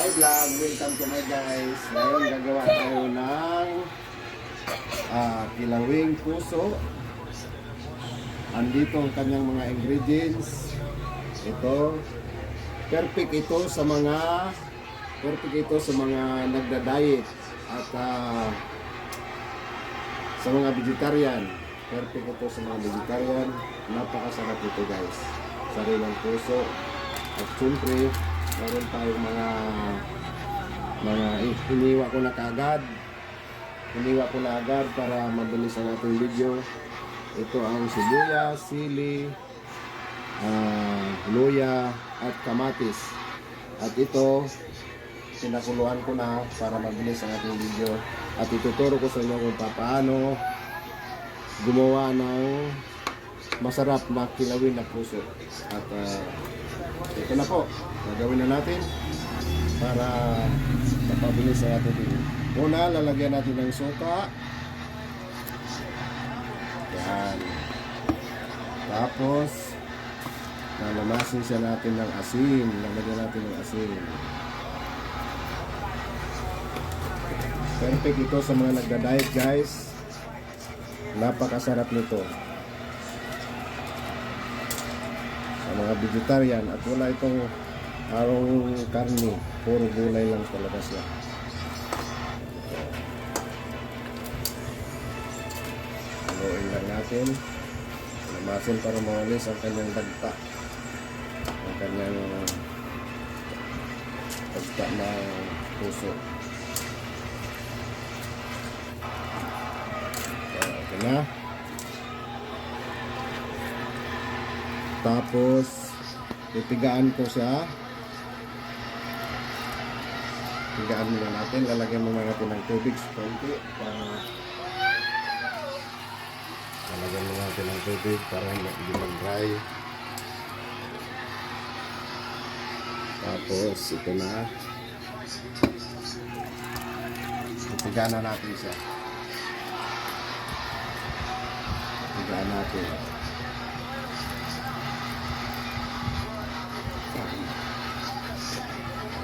Hi vlog, welcome to my guys. Ngayon gagawa tayo ng kilawing puso. Andito ang kanyang mga ingredients. Ito, perfect ito sa mga nagda-diet at sa mga vegetarian. Perfect ito sa mga vegetarian. Napakasarap ito guys. Sariling puso. At syempre, meron tayong mga iniwa ko na kagad. Iniwa ko na agad para mabilis ang ating video. Ito ang sibuyas, sili, luya at kamatis. At ito, pinakuluan ko na para mabilis ang ating video. At ituturo ko sa inyo kung paano gumawa ng masarap na kilawin na puso. At ito na po, gagawin na natin para mapabilis ang ating video. Una, lalagyan natin ng suka. Yan. Tapos, lalamasin siya natin ng asin. Lalagyan natin ng asin. Perfect ito sa mga nagda-diet guys. Napakasarap nito. Sa mga vegetarian at wala itong arong karne. Puro gulay lang talaga siya. Haluin lang natin. Lamasin para mawalis ang kanyang dagta. Ang kanyang dagta ng puso. Okay na. Tapos pipigaan ko siya. Pigaan muna natin. Lalagyan muna natin ng tubig konti para lalagyan muna natin ng tubig para hindi mag-dry. Tapos ito na. Pipigaan na natin siya. Pipigaan natin.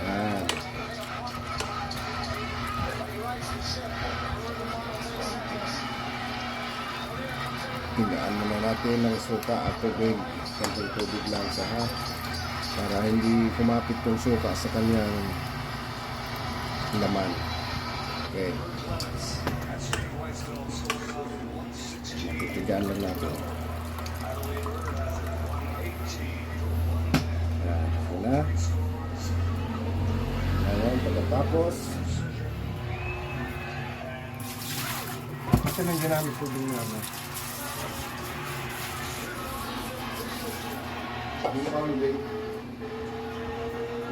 Yan. Pigaan muna natin ng suka at tubig. Konting tubig lang sa para hindi kumapit yung suka sa kanyang laman. Okay. Pigaan lang natin. Yan. Ito na. Ayan. Pagkatapos kasi nang ginamit ko din namin. Hindi mo kami din.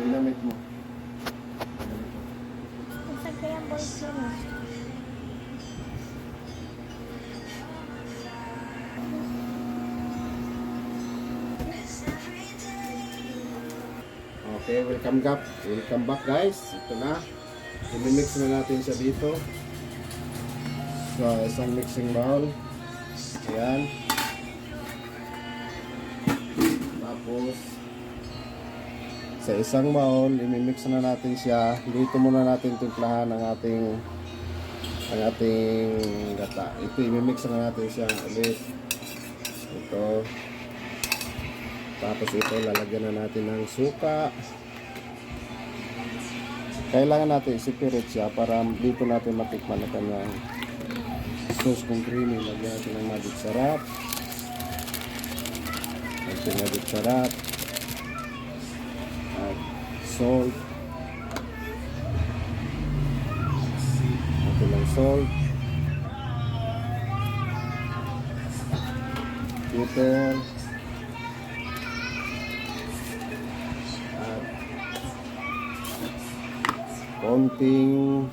Ginamit mo. Saan kaya ang boys mo? Okay, welcome back guys. Ito na. I-mix na natin siya dito. So, isang mixing bowl. Ayan. Tapos sa isang bowl, i-mix na natin siya. Dito muna natin timplahan ang ating gata. Ito, i-mix na natin siya ulit. Ito. Tapos ito, lalagyan na natin ng suka. Kailangan natin i-separate siya para dito natin matikman na kanyang sauce kung creamy. Lagyan natin ng magic sarap. Magic sarap. At salt. Ito lang salt. Pepper. Konting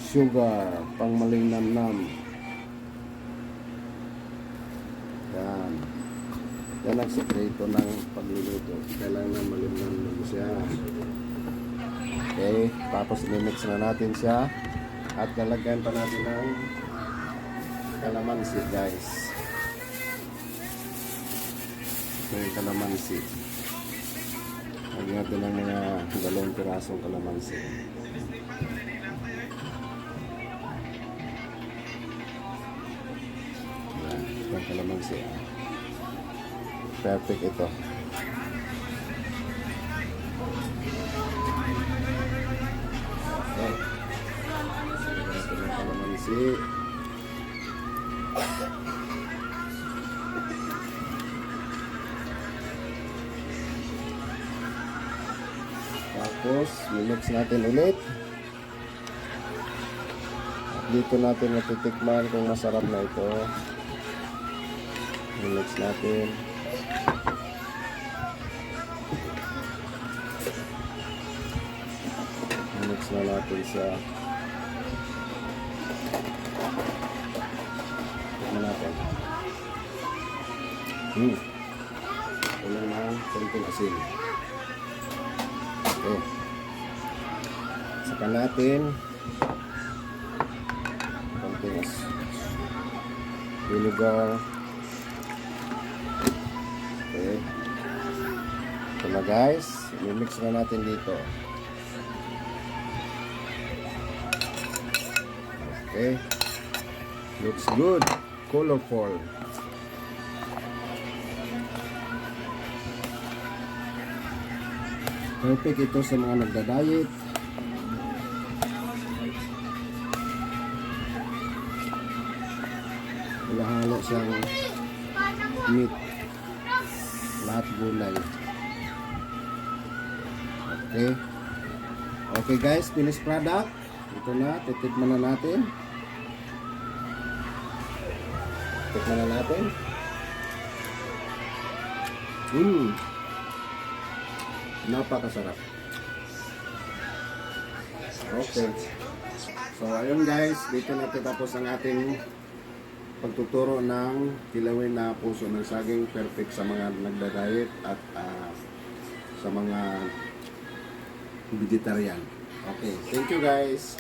sugar pang malinamnam. Yan. Yan ang sekreto ng pagluluto. Kailangan malinamnam siya. Okay. Tapos i-mix na natin siya. At lalagyan pa natin ng kalamansi guys. Ito yung kalamansi. Lagyan natin ng mga 2 pirasong kalamansi. Yan, itong kalamansi. Perfect ito. Okay. Lagyan natin ng kalamansi. Tapos, mix natin ulit. At dito natin matitikman kung masarap na ito. Mix natin. Mix na natin sa tikman natin. Wala na konting asin. Okay. Saka natin konting vinegar. Okay. Ito na guys. I-mix na natin dito. Okay. Looks good. Colorful. Perfect ito sa mga nagda-diet. Wala halo siyang meat. Lahat gulay. Okay. Okay guys, finished product. Ito na, titikman na natin. Tikman na natin. Napakasarap. Okay. So ayun guys, dito natatapos ang ating pagtuturo ng kilawin na puso ng saging. Perfect sa mga nagda-diet at sa mga vegetarian. Okay, thank you guys.